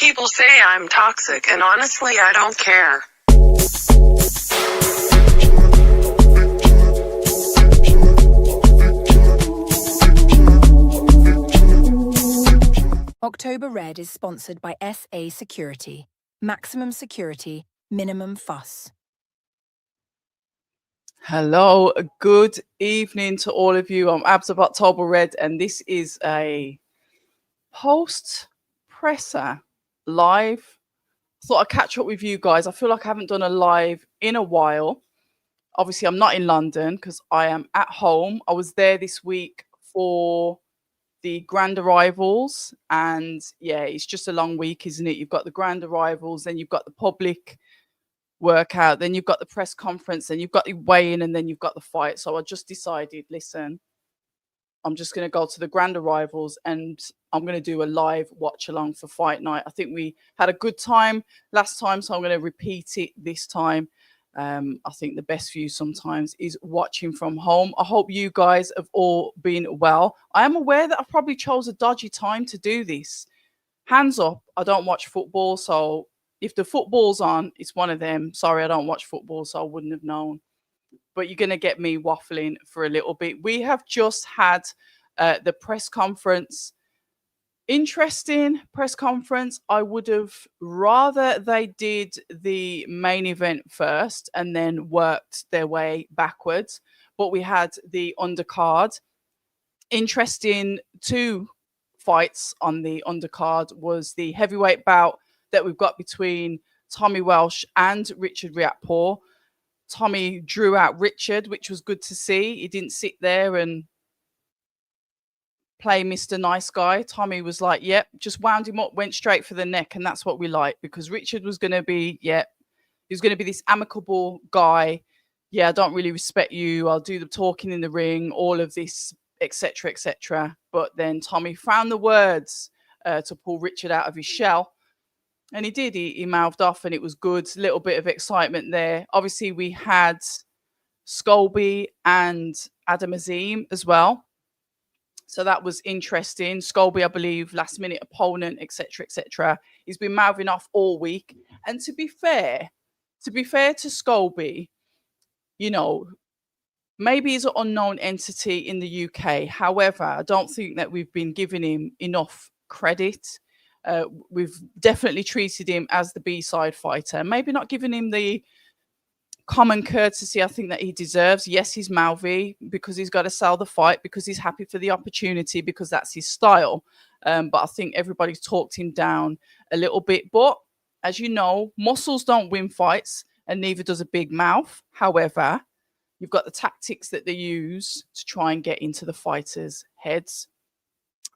People say I'm toxic, and honestly, I don't care. October Red is sponsored by SA Security. Maximum security, minimum fuss. Hello, good evening to all of you. I'm Abs of October Red, and this is a post-presser live. Thought I'd catch up with you guys. I feel like I haven't done a live in a while. Obviously, I'm not in London because I am at home. I was there this week for the grand arrivals, and yeah, it's just a long week, isn't it? You've got the grand arrivals, then you've got the public workout, then you've got the press conference, then you've got the weigh-in, and then you've got the fight. So I just decided, listen, I'm just going to go to the grand arrivals and I'm going to do a live watch along for fight night. I think we had a good time last time, so I'm going to repeat it this time. I think the best view sometimes is watching from home. I hope you guys have all been well. I am aware that I probably chose a dodgy time to do this. Hands up, I don't watch football, so if the football's on, it's one of them. Sorry, I don't watch football, so I wouldn't have known. But you're going to get me waffling for a little bit. We have just had the press conference. Interesting press conference. I would have rather they did the main event first and then worked their way backwards. But we had the undercard. Interesting two fights on the undercard was the heavyweight bout that we've got between Tommy Welsh and Richard Riakporhe. Tommy drew out Richard, which was good to see. He didn't sit there and play Mr. Nice Guy. Tommy was like, yep, just wound him up, went straight for the neck. And that's what we like, because Richard was going to be, he was going to be this amicable guy. Yeah, I don't really respect you. I'll do the talking in the ring, all of this, etc., etc. But then Tommy found the words to pull Richard out of his shell. And he did. He mouthed off, and it was good. A little bit of excitement there. Obviously, we had Scobie and Adam Azim as well. So that was interesting. Scobie, I believe, last minute opponent, etc., etc. He's been mouthing off all week. And to be fair to Scobie, you know, maybe he's an unknown entity in the UK. However, I don't think that we've been giving him enough credit. We've definitely treated him as the B-side fighter, maybe not giving him the common courtesy I think that he deserves. Yes, he's mouthy because he's got to sell the fight, because he's happy for the opportunity, because that's his style. But I think everybody's talked him down a little bit. But as you know, muscles don't win fights, and neither does a big mouth. However, you've got the tactics that they use to try and get into the fighters' heads.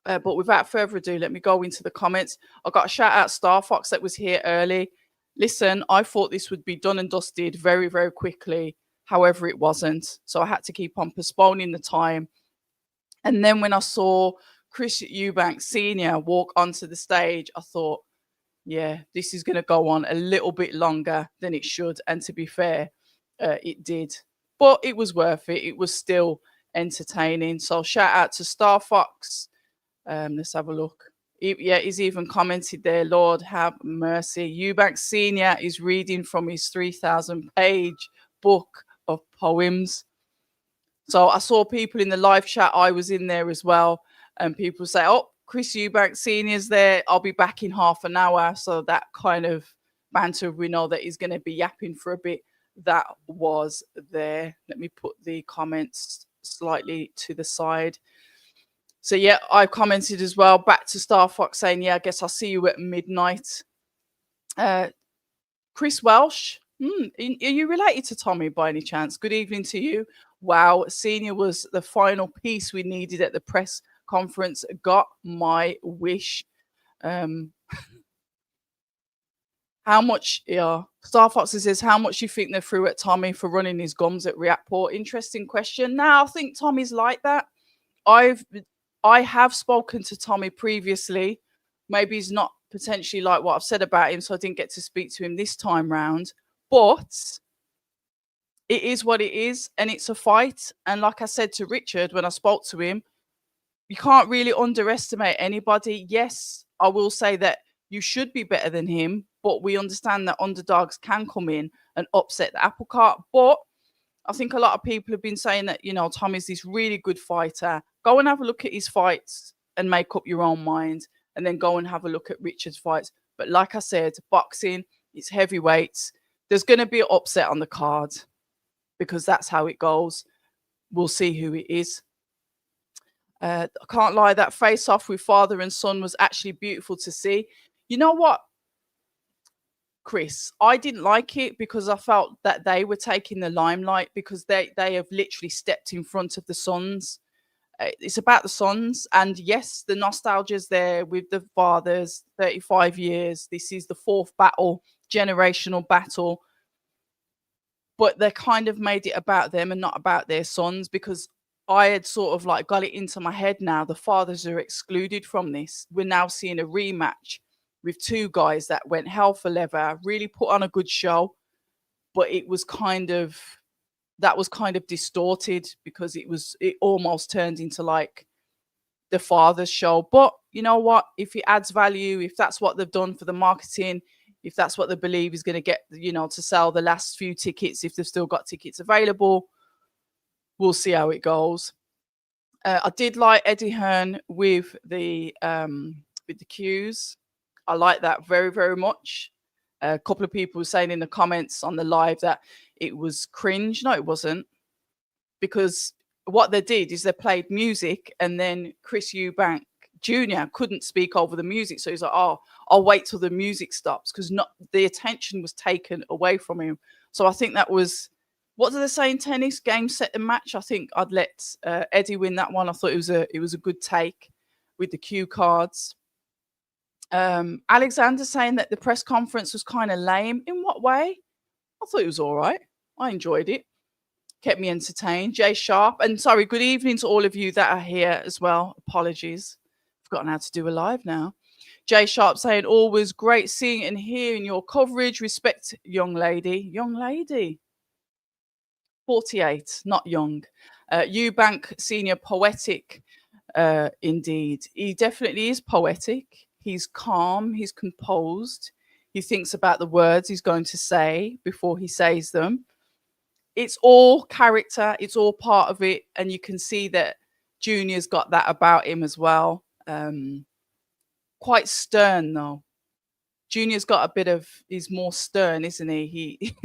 But without further ado, let me go into the comments. I got a shout out Star Fox that was here early. Listen, I thought this would be done and dusted very, very quickly. However, it wasn't. So I had to keep on postponing the time. And then when I saw Chris Eubank Sr. walk onto the stage, I thought, yeah, this is going to go on a little bit longer than it should. And to be fair, it did. But it was worth it. It was still entertaining. So shout out to Star Fox. Let's have a look. He's even commented there, Lord have mercy. Eubank Sr. is reading from his 3,000-page book of poems. So I saw people in the live chat, I was in there as well, and people say, oh, Chris Eubank Sr.'s there. I'll be back in half an hour. So that kind of banter, we know that he's going to be yapping for a bit. That was there. Let me put the comments slightly to the side. So, yeah, I commented as well. Back to Star Fox saying, yeah, I guess I'll see you at midnight. Chris Welsh, are you related to Tommy by any chance? Good evening to you. Wow, Senior was the final piece we needed at the press conference. Got my wish. How much, Star Fox says, how much you think they threw at Tommy for running his gums at Riakporhe? Interesting question. Now, I think Tommy's like that. I have spoken to Tommy previously. Maybe he's not potentially like what I've said about him, so I didn't get to speak to him this time round. But it is what it is, and it's a fight. And like I said to Richard when I spoke to him, you can't really underestimate anybody. Yes, I will say that You should be better than him, but we understand that underdogs can come in and upset the apple cart. But I think a lot of people have been saying that, Tommy's this really good fighter. Go and have a look at his fights and make up your own mind, and then go and have a look at Richard's fights. But like I said, boxing, it's heavyweights. There's going to be an upset on the card because that's how it goes. We'll see who it is. I can't lie, that face-off with father and son was actually beautiful to see. You know what, Chris? I didn't like it because I felt that they were taking the limelight because they have literally stepped in front of the sons. It's about the sons, and yes, the nostalgia's there with the fathers. 35 years. This is the fourth battle, generational battle. But they kind of made it about them and not about their sons, because I had sort of like got it into my head now. The fathers are excluded from this. We're now seeing a rematch with two guys that went hell for leather, really put on a good show. But it was kind of distorted because it almost turned into like the father's show. But you know what? If it adds value, if that's what they've done for the marketing, if that's what they believe is going to get, to sell the last few tickets, if they've still got tickets available, we'll see how it goes. I did like Eddie Hearn with the cues. I like that very, very much. A couple of people were saying in the comments on the live that it was cringe. No, it wasn't, because what they did is they played music, and then Chris Eubank Jr. couldn't speak over the music, so he's like, "Oh, I'll wait till the music stops," because the attention was taken away from him. So I think that was, what do they say in tennis? Game, set, and match. I think I'd let Eddie win that one. I thought it was a good take with the cue cards. Alexander saying that the press conference was kind of lame. In what way? I thought it was all right. I enjoyed it. Kept me entertained. Jay Sharp. And sorry, good evening to all of you that are here as well. Apologies. I've forgotten how to do a live now. Jay Sharp saying, always great seeing and hearing your coverage. Respect, young lady. Young lady. 48, not young. Eubank Senior, poetic. Indeed. He definitely is poetic. He's calm. He's composed. He thinks about the words he's going to say before he says them. It's all character. It's all part of it. And you can see that Junior's got that about him as well. Quite stern, though. Junior's got a bit of, he's more stern, isn't he?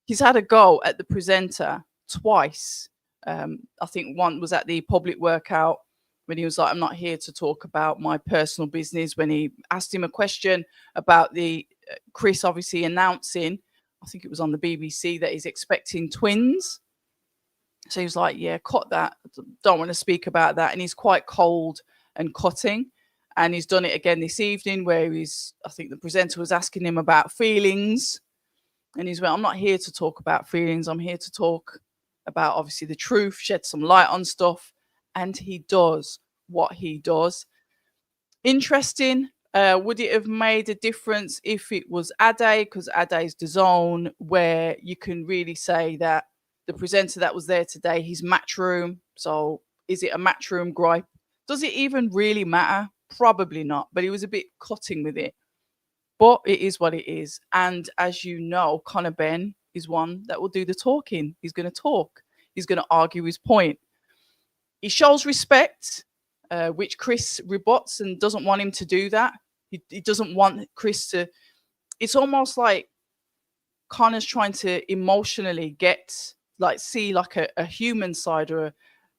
He's had a go at the presenter twice. I think one was at the public workout when he was like, I'm not here to talk about my personal business. When he asked him a question about the Chris obviously announcing, I think it was on the BBC, that he's expecting twins. So he was like, yeah, cut that. Don't want to speak about that. And he's quite cold and cutting. And he's done it again this evening where I think the presenter was asking him about feelings. And he's went, I'm not here to talk about feelings. I'm here to talk about obviously the truth, shed some light on stuff. And he does what he does. Interesting. Would it have made a difference if it was Ade? Because Ade's the zone where you can really say that the presenter that was there today, he's matchroom. So is it a matchroom gripe? Does it even really matter? Probably not. But he was a bit cutting with it. But it is what it is. And as you know, Conor Benn is one that will do the talking. He's going to talk. He's going to argue his point. He shows respect, which Chris rebuts and doesn't want him to do that. He doesn't want Chris to... It's almost like Conor's trying to emotionally see like a human side or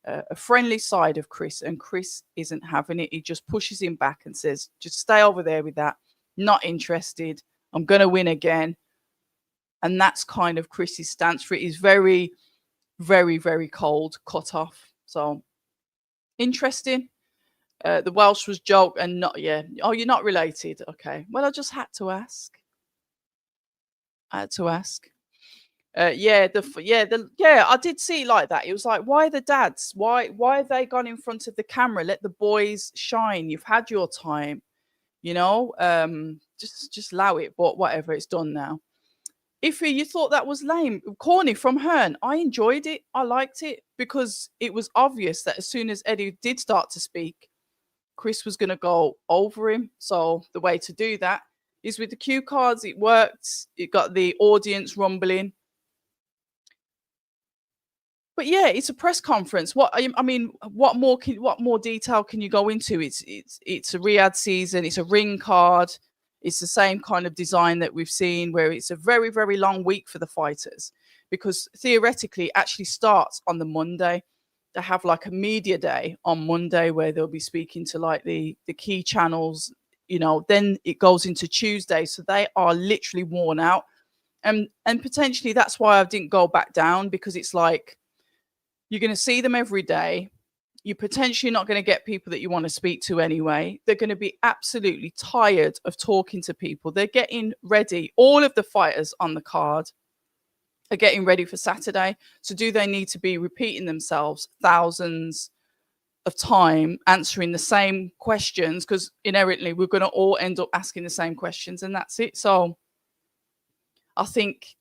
a friendly side of Chris. And Chris isn't having it. He just pushes him back and says, just stay over there with that. Not interested. I'm going to win again. And that's kind of Chris's stance for it. He's very, very, very cold, cut off. So interesting. The Welsh was joke and not, yeah. Oh, you're not related. Okay. Well, I just had to ask. I did see it like that. It was like, why the dads? Why have they gone in front of the camera? Let the boys shine. You've had your time. Just allow it, but whatever, it's done now. If you thought that was lame, corny from Hearn, I enjoyed it. I liked it because it was obvious that as soon as Eddie did start to speak, Chris was going to go over him. So the way to do that is with the cue cards. It worked. It got the audience rumbling. But yeah, it's a press conference. What more detail can you go into? It's a Riyadh season. It's a ring card. It's the same kind of design that we've seen, where it's a very, very long week for the fighters, because theoretically it actually starts on the Monday. They have like a media day on Monday where they'll be speaking to like the key channels, then it goes into Tuesday. So they are literally worn out. And potentially that's why I didn't go back down, because it's like, you're going to see them every day. You're potentially not going to get people that you want to speak to anyway. They're going to be absolutely tired of talking to people. They're getting ready. All of the fighters on the card are getting ready for Saturday. So do they need to be repeating themselves thousands of time, answering the same questions? Because inherently we're going to all end up asking the same questions, and that's it. So I think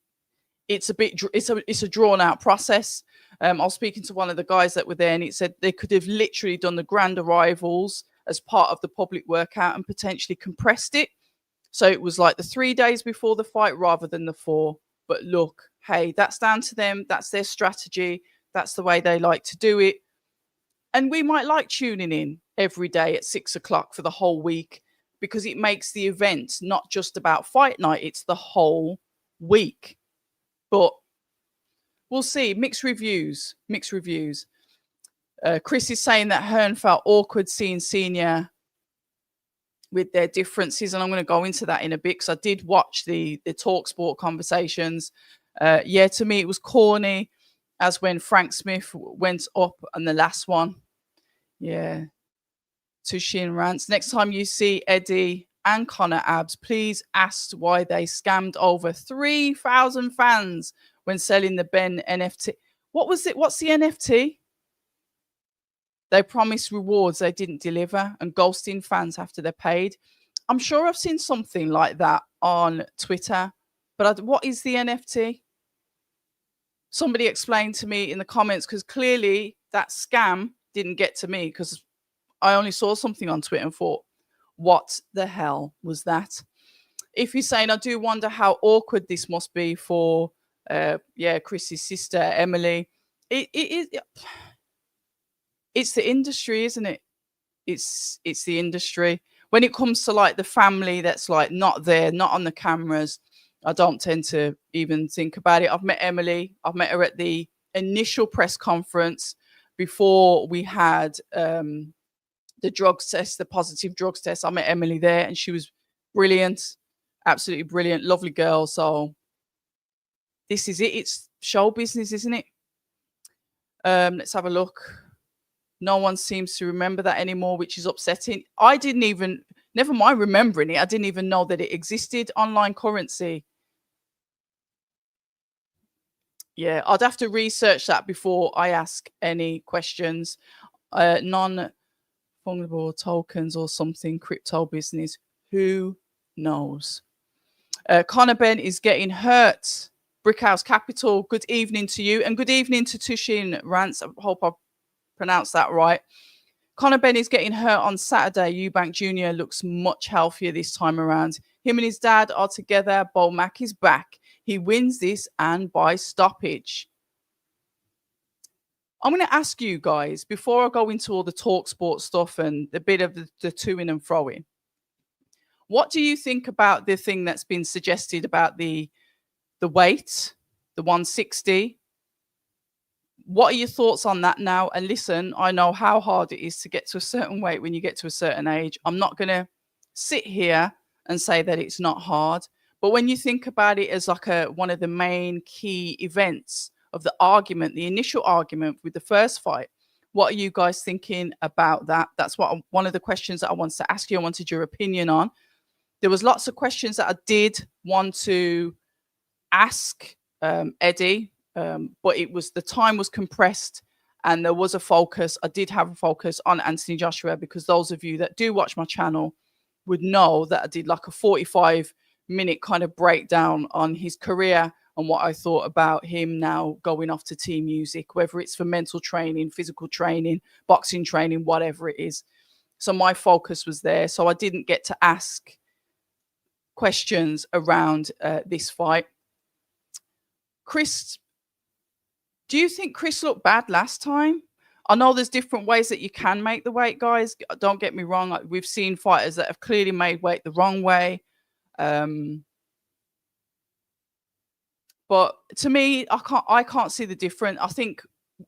it's a drawn out process. I was speaking to one of the guys that were there, and it said they could have literally done the grand arrivals as part of the public workout and potentially compressed it. So it was like the 3 days before the fight rather than the 4. But look, hey, that's down to them. That's their strategy. That's the way they like to do it. And we might like tuning in every day at 6 o'clock for the whole week, because it makes the event not just about fight night. It's the whole week. But we'll see. Mixed reviews. Chris is saying that Hearn felt awkward seeing Senior with their differences, and I'm going to go into that in a bit, because I did watch the TalkSport conversations. To me it was corny, as when Frank Smith went up on the last one. Yeah. Tushin rants. Next time you see Eddie and Connor Abs, please ask why they scammed over 3,000 fans when selling the Benn NFT. What was it? What's the NFT? They promised rewards they didn't deliver and ghosting fans after they're paid. I'm sure I've seen something like that on Twitter, but what is the NFT? Somebody explained to me in the comments, because clearly that scam didn't get to me, because I only saw something on Twitter and thought, what the hell was that? If you're saying, I do wonder how awkward this must be for Chris's sister, Emily. It's the industry, isn't it? It's the industry. When it comes to like the family that's like not there, not on the cameras, I don't tend to even think about it. I've met Emily. I've met her at the initial press conference before we had the drugs test, the positive drugs test. I met Emily there, and she was brilliant, absolutely brilliant, lovely girl. So this is it. It's show business, isn't it? Let's have a look. No one seems to remember that anymore, which is upsetting. I didn't even, never mind remembering it, I didn't even know that it existed, online currency. Yeah, I'd have to research that before I ask any questions. Non-fungible tokens or something, crypto business. Who knows? Connor Benn is getting hurt. Brickhouse Capital, good evening to you. And good evening to Tushin Rants. I hope I pronounced that right. Connor Benn is getting hurt on Saturday. Eubank Jr. looks much healthier this time around. Him and his dad are together. Bolmack is back. He wins this, and by stoppage. I'm going to ask you guys, before I go into all the TalkSport stuff and a bit of the to-in and fro-in, what do you think about the thing that's been suggested about the weight, the 160? What are your thoughts on that now? And listen, I know how hard it is to get to a certain weight when you get to a certain age. I'm not going to sit here and say that it's not hard. But when you think about it as like one of the main key events of the argument, the initial argument with the first fight, what are you guys thinking about that? That's one of the questions that I wanted to ask you. I wanted your opinion on. There was lots of questions that I did want to ask Eddie, but the time was compressed and there was a focus. I did have a focus on Anthony Joshua, because those of you that do watch my channel would know that I did like a 45-minute kind of breakdown on his career and what I thought about him now going off to team music, whether it's for mental training, physical training, boxing training, whatever it is. So my focus was there. So I didn't get to ask questions around this fight. Chris, do you think Chris looked bad last time? I know there's different ways that you can make the weight, guys. Don't get me wrong. We've seen fighters that have clearly made weight the wrong way. But to me, I can't see the difference. I think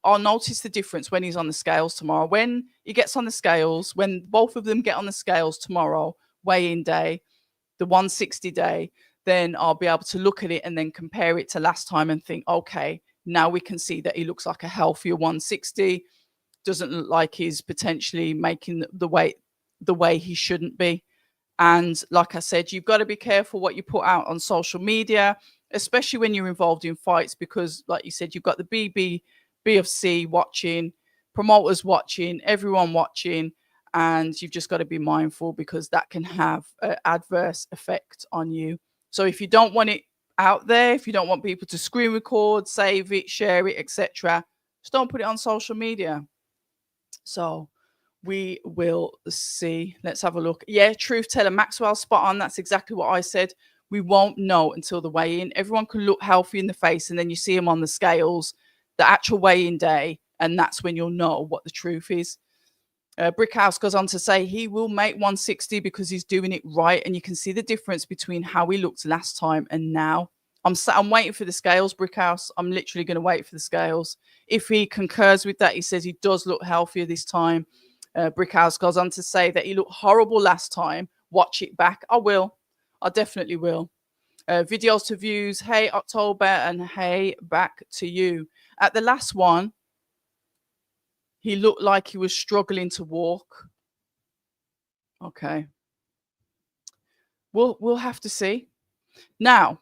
I'll notice the difference when he's on the scales tomorrow. When he gets on the scales, when both of them get on the scales tomorrow, weigh-in day, the 160 day, then I'll be able to look at it and then compare it to last time and think, okay, now we can see that he looks like a healthier 160. Doesn't look like he's potentially making the weight the way he shouldn't be. And like I said, you've got to be careful what you put out on social media, especially when you're involved in fights, because like you said, you've got the BFC watching, promoters watching, everyone watching, and you've just got to be mindful because that can have an adverse effect on you. So if you don't want it out there, if you don't want people to screen record, save it, share it, etc., just don't put it on social media. So we will see. Let's have a look. Yeah, truth teller Maxwell, spot on. That's exactly what I said. We won't know until the weigh-in. Everyone can look healthy in the face, and then you see them on the scales, the actual weigh-in day, and that's when you'll know what the truth is. Brickhouse goes on to say he will make 160 because he's doing it right, and you can see the difference between how he looked last time and now. I'm waiting for the scales, Brickhouse. I'm literally going to wait for the scales. If he concurs with that, he says he does look healthier this time. Brickhouse goes on to say that he looked horrible last time. Watch it back. I will. I definitely will. Videos to views. Hey, October, and hey, back to you. At the last one, he looked like he was struggling to walk. Okay. We'll have to see. Now,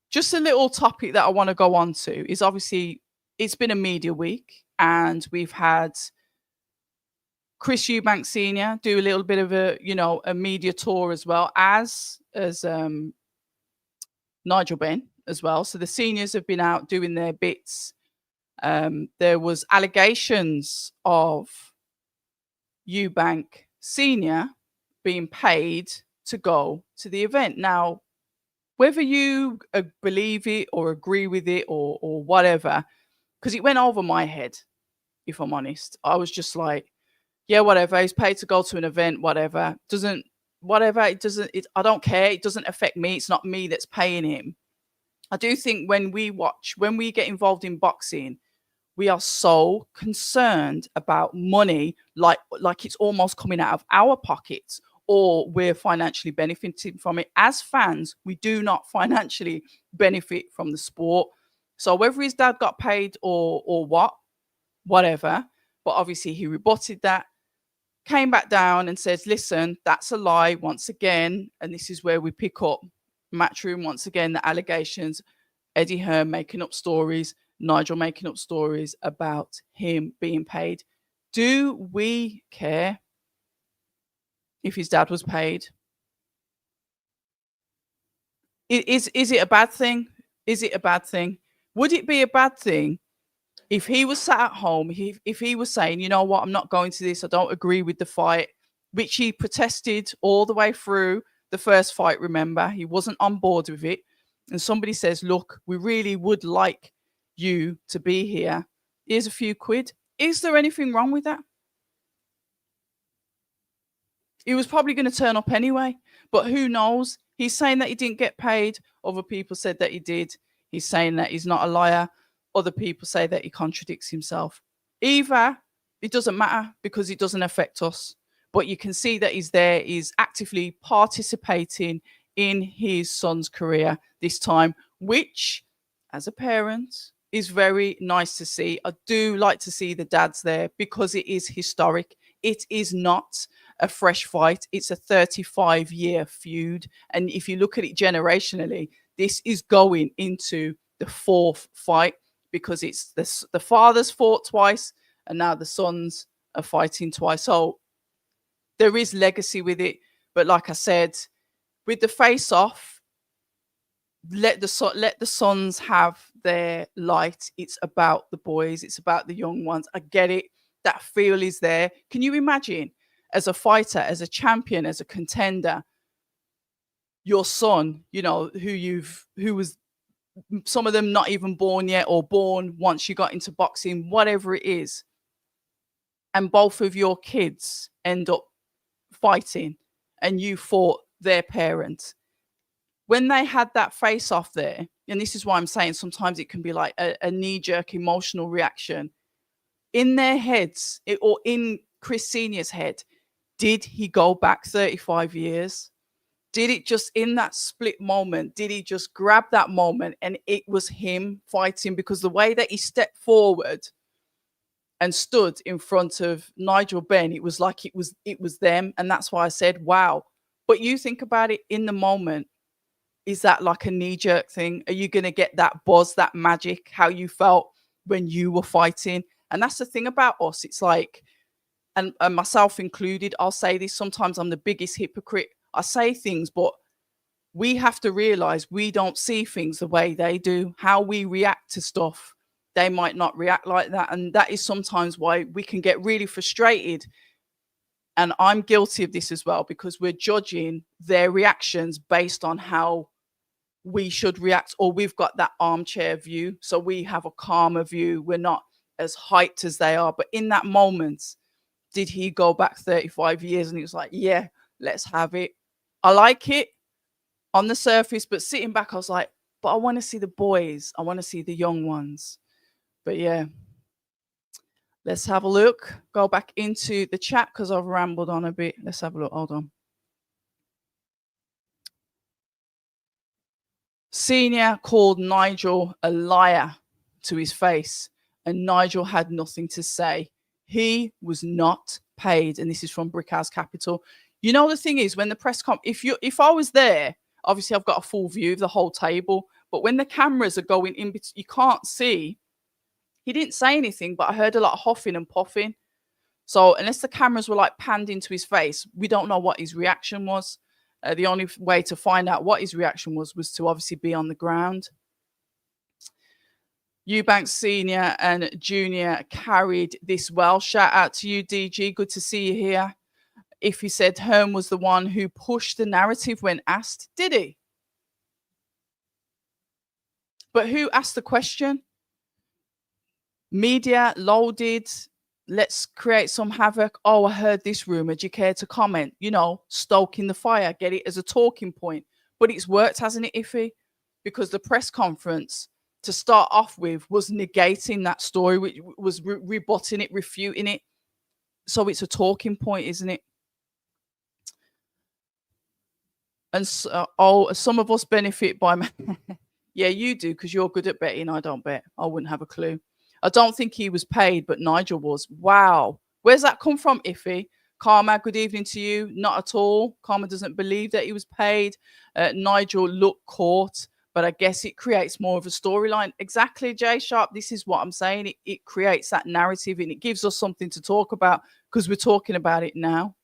just a little topic that I want to go on to is obviously it's been a media week, and we've had Chris Eubank Sr. do a little bit of a media tour as well as Nigel Benn as well. So the seniors have been out doing their bits. There was allegations of Eubank Sr. being paid to go to the event. Now, whether you believe it or agree with it or whatever, because it went over my head, if I'm honest. I was just like, yeah, whatever. He's paid to go to an event, whatever. I don't care. It doesn't affect me. It's not me that's paying him. I do think when we get involved in boxing, we are so concerned about money, like it's almost coming out of our pockets, or we're financially benefiting from it. As fans, we do not financially benefit from the sport. So whether his dad got paid or whatever, but obviously he rebutted that, came back down and says, listen, that's a lie once again. And this is where we pick up Matchroom once again, the allegations, Eddie Hearn making up stories, Nigel making up stories about him being paid. Do we care if his dad was paid? Is it a bad thing? Is it a bad thing? Would it be a bad thing if he was sat at home, if he was saying, you know what, I'm not going to this, I don't agree with the fight, which he protested all the way through the first fight, remember? He wasn't on board with it. And somebody says, look, we really would like you to be here. Here's a few quid. Is there anything wrong with that? He was probably going to turn up anyway, but who knows? He's saying that he didn't get paid. Other people said that he did. He's saying that he's not a liar. Other people say that he contradicts himself. Either it doesn't matter because it doesn't affect us, but you can see that he's there. He's actively participating in his son's career this time, which as a parent is very nice to see. I do like to see the dads there because it is historic. It is not a fresh fight. It's a 35-year feud. And if you look at it generationally, this is going into the fourth fight because it's the fathers fought twice and now the sons are fighting twice. So there is legacy with it. But like I said, with the face-off, let the sons have their light. It's about the boys. It's about the young ones. I get it. That feel is there. Can you imagine as a fighter, as a champion, as a contender, your son, you know, who was some of them not even born yet or born once you got into boxing, whatever it is, and both of your kids end up fighting and you fought their parent. When they had that face off there, and this is why I'm saying sometimes it can be like a knee-jerk emotional reaction, in their heads, or in Chris Senior's head, did he go back 35 years? Did it just in that split moment, did he just grab that moment and it was him fighting? Because the way that he stepped forward and stood in front of Nigel Benn, it was like it was them. And that's why I said, wow. But you think about it in the moment, is that like a knee-jerk thing? Are you going to get that buzz, that magic, how you felt when you were fighting? And that's the thing about us. It's like, and myself included, I'll say this, sometimes I'm the biggest hypocrite. I say things, but we have to realize we don't see things the way they do. How we react to stuff, they might not react like that. And that is sometimes why we can get really frustrated. And I'm guilty of this as well, because we're judging their reactions based on how we should react, or we've got that armchair view. So we have a calmer view. We're not as hyped as they are. But in that moment, did he go back 35 years? And he was like, yeah, let's have it. I like it on the surface, but sitting back, I was like, but I want to see the boys. I want to see the young ones. But yeah, let's have a look. Go back into the chat because I've rambled on a bit. Let's have a look. Hold on. Senior called Nigel a liar to his face, and Nigel had nothing to say. He was not paid. And this is from Brickhouse Capital. You know, the thing is, when the press if I was there, obviously I've got a full view of the whole table, but when the cameras are going in, you can't see. He didn't say anything, but I heard a lot of huffing and puffing. So unless the cameras were like panned into his face, we don't know what his reaction was. The only way to find out what his reaction was to obviously be on the ground. Eubank Senior and Junior carried this well. Shout out to you, DG. Good to see you here. If he said Hearn was the one who pushed the narrative when asked, did he? But who asked the question? Media loaded. Let's create some havoc. Oh, I heard this rumor. Do you care to comment? You know, stoking the fire, get it as a talking point. But it's worked, hasn't it, Iffy? Because the press conference, to start off with, was negating that story, which was rebutting it, refuting it. So it's a talking point, isn't it? And some of us benefit by... Yeah, you do, because you're good at betting. I don't bet. I wouldn't have a clue. I don't think he was paid, but Nigel was. Wow. Where's that come from, Iffy? Karma, good evening to you. Not at all. Karma doesn't believe that he was paid. Nigel looked caught, but I guess it creates more of a storyline. Exactly, Jay Sharp. This is what I'm saying. It creates that narrative, and it gives us something to talk about because we're talking about it now.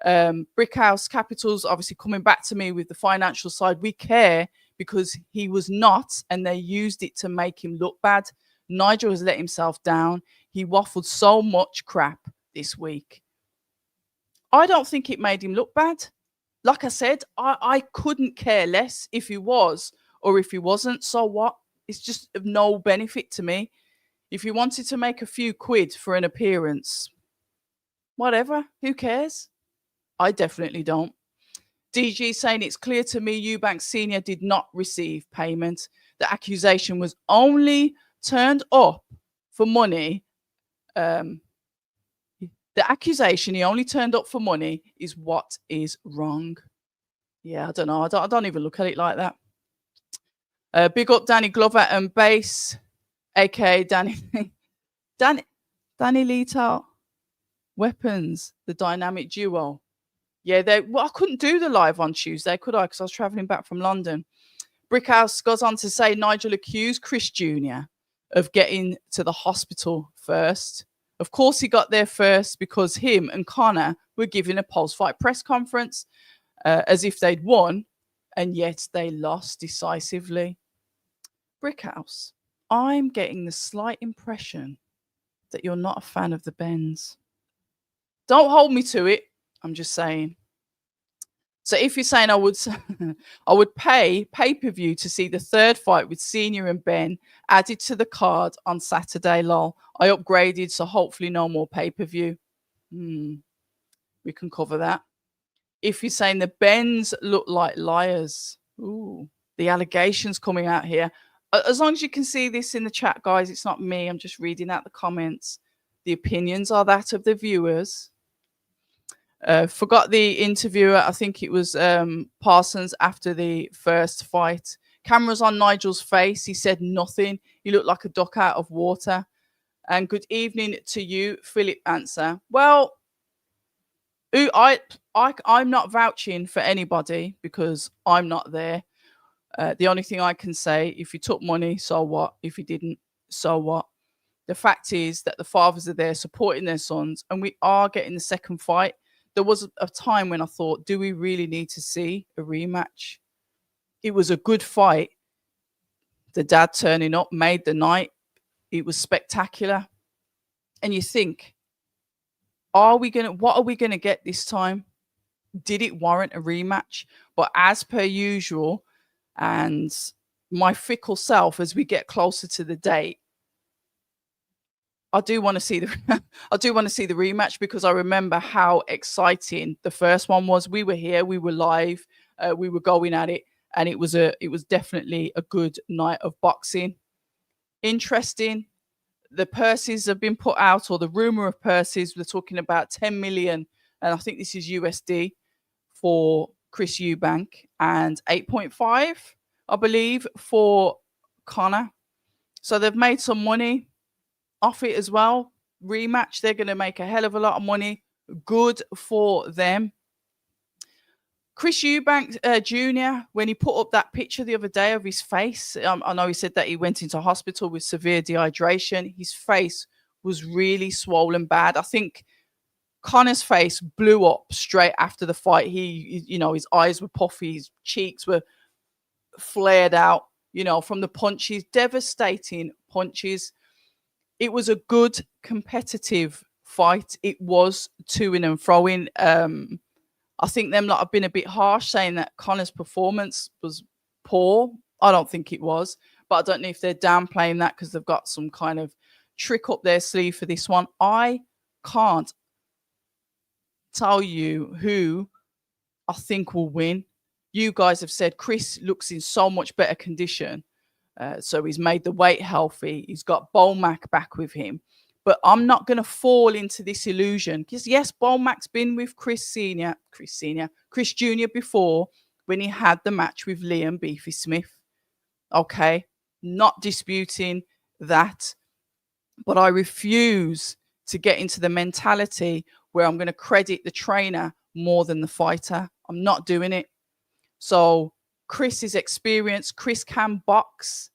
Brickhouse Capital's obviously coming back to me with the financial side. We care because he was not, and they used it to make him look bad. Nigel has let himself down. He waffled so much crap this week. I don't think it made him look bad. Like I said, I couldn't care less if he was or if he wasn't. So what? It's just of no benefit to me. If you wanted to make a few quid for an appearance, whatever, who cares? I definitely don't. DG saying it's clear to me Eubank Senior did not receive payment. The accusation was only turned up for money. The accusation he only turned up for money is what is wrong. Yeah, I don't know. I don't even look at it like that. Big up Danny Glover and Bass, aka Danny Lethal Weapons, the dynamic duo. Yeah, I couldn't do the live on Tuesday, could I? Because I was traveling back from London. Brickhouse goes on to say Nigel accused Chris Jr. of getting to the hospital first. Of course, he got there first because him and Connor were giving a post-fight press conference as if they'd won, and yet they lost decisively. Brickhouse, I'm getting the slight impression that you're not a fan of the Benns. Don't hold me to it. I'm just saying. So if you're saying I would I would pay pay-per-view to see the third fight with Senior and Benn added to the card on Saturday, lol. I upgraded, so hopefully no more pay-per-view. We can cover that. If you're saying the Benns look like liars. Ooh, the allegations coming out here. As long as you can see this in the chat, guys, it's not me. I'm just reading out the comments. The opinions are that of the viewers. Forgot the interviewer. I think it was Parsons after the first fight. Cameras on Nigel's face. He said nothing. He looked like a duck out of water. And good evening to you, Philip. Answer. Well, I'm not vouching for anybody because I'm not there. The only thing I can say, if you took money, so what? If you didn't, so what? The fact is that the fathers are there supporting their sons, and we are getting the second fight. There was a time when I thought, do we really need to see a rematch? It was a good fight. The dad turning up made the night. It was spectacular. And you think, what are we gonna get this time? Did it warrant a rematch? But as per usual, and my fickle self, as we get closer to the date, I do want to see the I do want to see the rematch, because I remember how exciting the first one was. We were here, we were live, we were going at it, and it was definitely a good night of boxing. Interesting. The purses have been put out, or the rumor of purses. We're talking about 10 million, and I think this is USD for Chris Eubank, and 8.5, I believe, for Connor. So they've made some money off it as well. Rematch, they're going to make a hell of a lot of money. Good for them. Chris Eubank Jr., when he put up that picture the other day of his face, I know he said that he went into hospital with severe dehydration. His face was really swollen bad. I think Connor's face blew up straight after the fight. His eyes were puffy, his cheeks were flared out, from the punches, devastating punches. It was a good competitive fight. It was to-ing and fro-ing. I think them lot have been a bit harsh, saying that Connor's performance was poor. I don't think it was, but I don't know if they're downplaying that because they've got some kind of trick up their sleeve for this one. I can't tell you who I think will win. You guys have said Chris looks in so much better condition. So he's made the weight healthy. He's got Bolmac back with him. But I'm not going to fall into this illusion, because yes, Bolmac's been with Chris Jr. before, when he had the match with Liam Beefy Smith. Okay, not disputing that. But I refuse to get into the mentality where I'm going to credit the trainer more than the fighter. I'm not doing it. So Chris is experienced. Chris can box.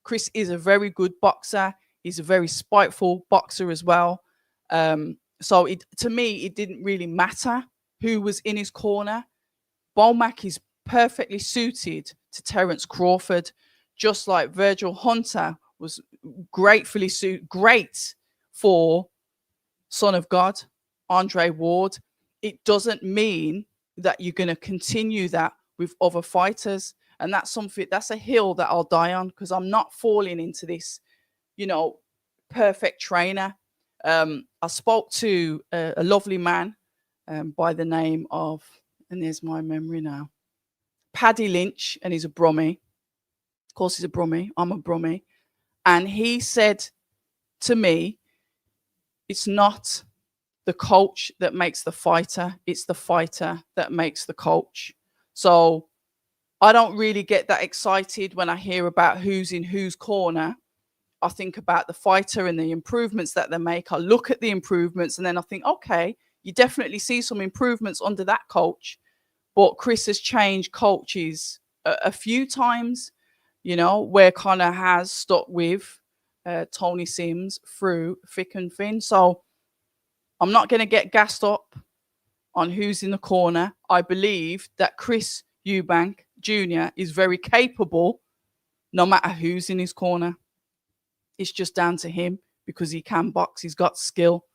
Chris is a very good boxer. He's a very spiteful boxer as well. So to me, it didn't really matter who was in his corner. Bolmac is perfectly suited to Terence Crawford, just like Virgil Hunter was great for Son of God, Andre Ward. It doesn't mean that you're going to continue that with other fighters. And that's a hill that I'll die on, because I'm not falling into this, perfect trainer. I spoke to a lovely man by the name of, and there's my memory now, Paddy Lynch, and he's a Brummie. Of course, he's a Brummie. I'm a Brummie. And he said to me, it's not the coach that makes the fighter, it's the fighter that makes the coach. So I don't really get that excited when I hear about who's in whose corner. I think about the fighter and the improvements that they make. I look at the improvements and then I think, okay, you definitely see some improvements under that coach. But Chris has changed coaches a few times, where Connor has stuck with Tony Sims through thick and thin. So I'm not going to get gassed up on who's in the corner. I believe that Chris Eubank Jr. is very capable, no matter who's in his corner. It's just down to him, because he can box. He's got skill,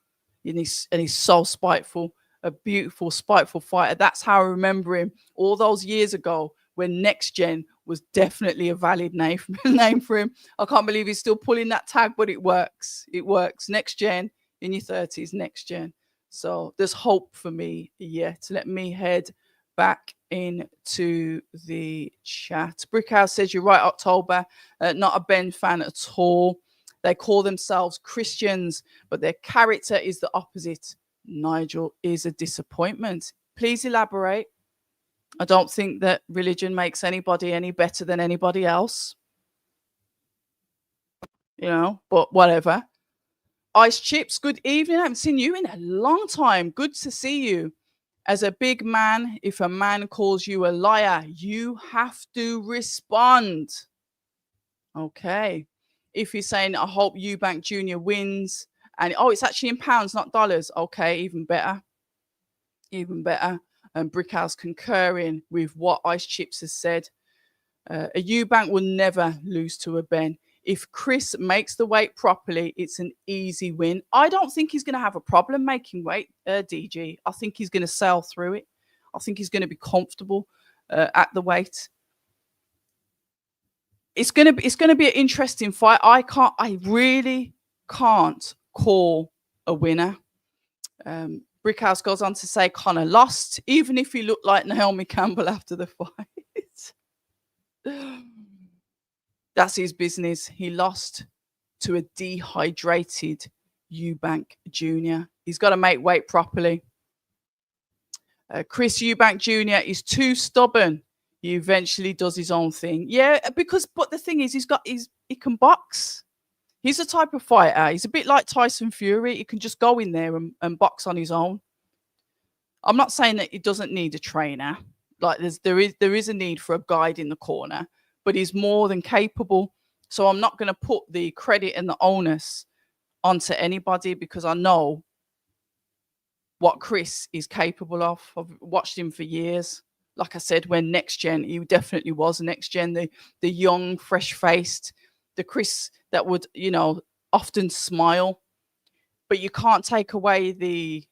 and he's so spiteful. a beautiful, spiteful fighter. That's how I remember him all those years ago when Next Gen was definitely a valid name name for him. I can't believe he's still pulling that tag, but it works. It works. Next Gen in your 30s, Next Gen. So there's hope for me yet. Let me head back into the chat. Brickhouse says, you're right, October. Not a Ben fan at all. They call themselves Christians, but their character is the opposite. Nigel is a disappointment. Please elaborate. I don't think that religion makes anybody any better than anybody else. You know, but whatever. Ice Chips, good evening. I haven't seen you in a long time. Good to see you. As a big man, if a man calls you a liar, you have to respond. Okay. If you're saying, I hope Eubank Jr. wins, and it's actually in pounds, not dollars. Okay, even better. Even better. And Brickhouse concurring with what Ice Chips has said. A Eubank will never lose to a Ben. If Chris makes the weight properly, it's an easy win. I don't think he's going to have a problem making weight, DG. I think he's going to sail through it. I think he's going to be comfortable at the weight. It's going to be an interesting fight. I really can't call a winner. Brickhouse goes on to say Conor lost, even if he looked like Naomi Campbell after the fight. That's his business. He lost to a dehydrated Eubank Jr. He's got to make weight properly. Chris Eubank Jr. is too stubborn. He eventually does his own thing. Yeah, but the thing is, he can box. He's the type of fighter. He's a bit like Tyson Fury. He can just go in there and box on his own. I'm not saying that he doesn't need a trainer. Like there is a need for a guide in the corner, but he's more than capable. So I'm not going to put the credit and the onus onto anybody because I know what Chris is capable of. I've watched him for years. Like I said, when Next Gen, he definitely was Next Gen, the young, fresh-faced, the Chris that would, often smile. But you can't take away the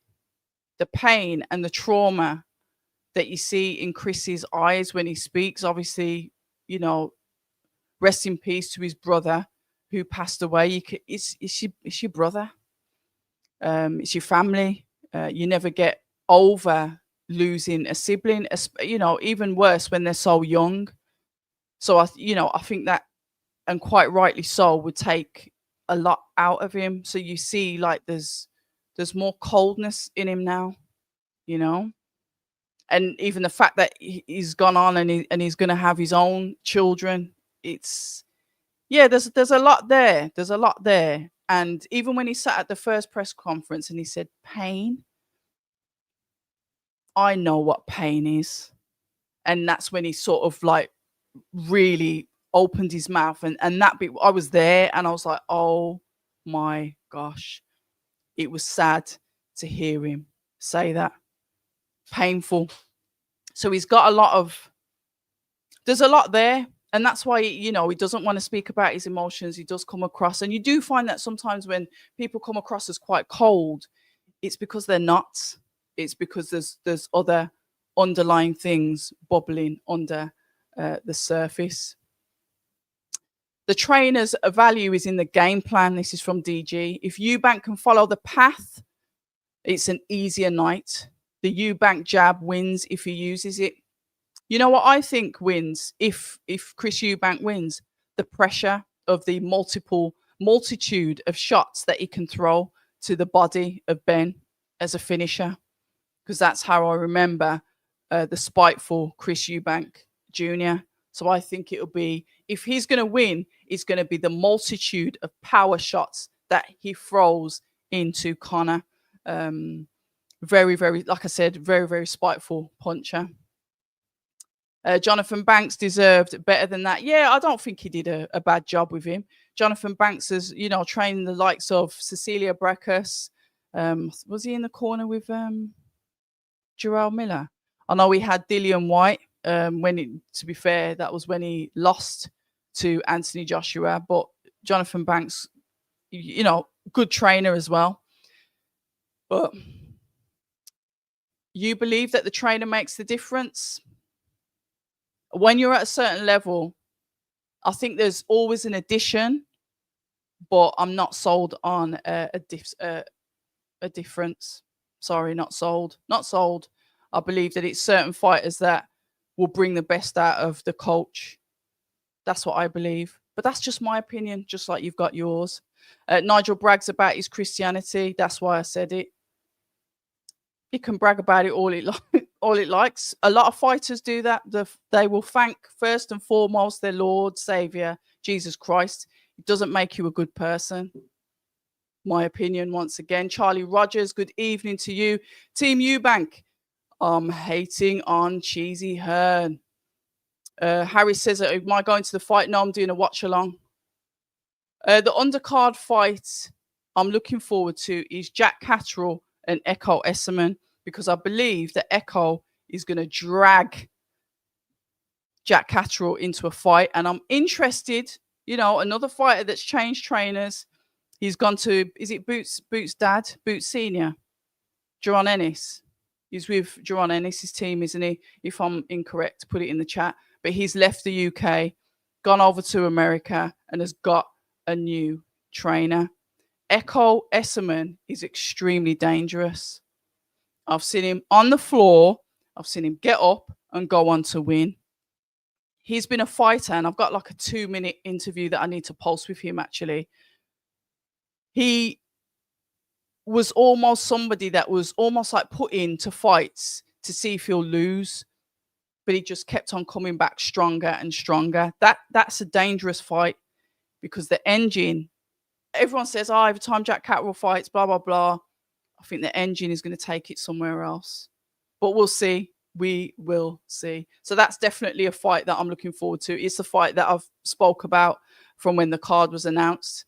pain and the trauma that you see in Chris's eyes when he speaks. Obviously, rest in peace to his brother who passed away. It's your brother. It's your family. You never get over losing a sibling, even worse when they're so young. So I think that, and quite rightly so, would take a lot out of him. So you see, like there's more coldness in him now, and even the fact that he's gone on and he's going to have his own children. There's a lot there. There's a lot there. And even when he sat at the first press conference and he said pain, I know what pain is. And that's when he sort of like really opened his mouth, and that bit, I was there and I was like, oh my gosh, it was sad to hear him say that. Painful. So there's a lot there, and that's why he doesn't want to speak about his emotions. He does come across, and you do find that sometimes when people come across as quite cold, it's because they're not. It's because there's other underlying things bubbling under the surface. The trainer's value is in the game plan. This is from DG. If Eubank can follow the path, it's an easier night. The Eubank jab wins if he uses it. You know what I think wins if Chris Eubank wins? The pressure of the multitude of shots that he can throw to the body of Ben as a finisher. Because that's how I remember the spiteful Chris Eubank Jr. So I think it'll be, if he's going to win, it's going to be the multitude of power shots that he throws into Conor. Very, very, like I said, very, very spiteful puncher. Jonathan Banks deserved better than that. Yeah, I don't think he did a bad job with him. Jonathan Banks has, trained the likes of Cecilia Brækhus. Was he in the corner with Jarrell Miller? I know he had Dillian White. To be fair, that was when he lost to Anthony Joshua. But Jonathan Banks, good trainer as well. But You believe that the trainer makes the difference? When you're at a certain level, I think there's always an addition, but I'm not sold on a difference. Sorry, not sold. Not sold. I believe that it's certain fighters that will bring the best out of the coach. That's what I believe. But that's just my opinion, just like you've got yours. Nigel brags about his Christianity. That's why I said it. He can brag about it all it likes. A lot of fighters do that. They will thank first and foremost their Lord, Savior, Jesus Christ. It doesn't make you a good person. My opinion, once again. Charlie Rogers, good evening to you. Team Eubank, I'm hating on Cheesy Hearn. Harry says, am I going to the fight? No, I'm doing a watch along. The undercard fight I'm looking forward to is Jack Catterall and Echo Esserman, because I believe that Echo is going to drag Jack Catterall into a fight. And I'm interested, another fighter that's changed trainers. He's gone to, is it Boots dad, Boots Senior, Jaron Ennis. He's with Jaron Ennis's team, isn't he? If I'm incorrect, put it in the chat. But he's left the UK, gone over to America, and has got a new trainer. Echo Esserman is extremely dangerous. I've seen him on the floor. I've seen him get up and go on to win. He's been a fighter, and I've got like a 2-minute interview that I need to post with him, actually. He was almost somebody that was almost like put into fights to see if he'll lose, but he just kept on coming back stronger and stronger. That's a dangerous fight, because the engine, everyone says, every time Jack Catterall fights, blah, blah, blah. I think the engine is going to take it somewhere else. But we'll see. We will see. So that's definitely a fight that I'm looking forward to. It's the fight that I've spoke about from when the card was announced.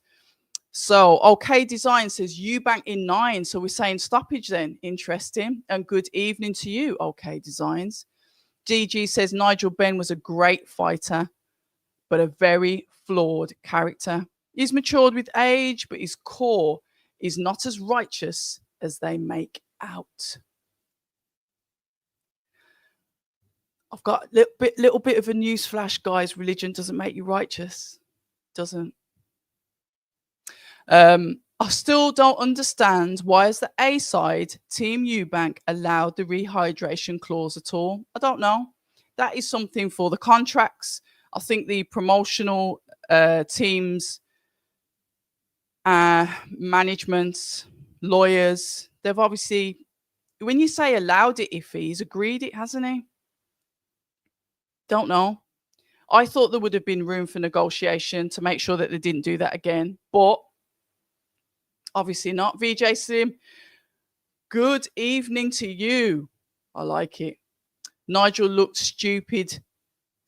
So, OK Design says Eubank in 9. So we're saying stoppage then. Interesting. And good evening to you, OK Designs. DG says Nigel Benn was a great fighter, but a very flawed character. He's matured with age, but his core is not as righteous as they make out. I've got a little bit of a news flash, guys. Religion doesn't make you righteous. Doesn't. I still don't understand why, as the A side, Team Eubank allowed the rehydration clause at all. I don't know. That is something for the contracts. I think the promotional teams, management, lawyers, they've obviously, when you say allowed it, if he's agreed it, hasn't he? Don't know. I thought there would have been room for negotiation to make sure that they didn't do that again, but obviously not. VJ Slim, good evening to you. I like it. Nigel looked stupid.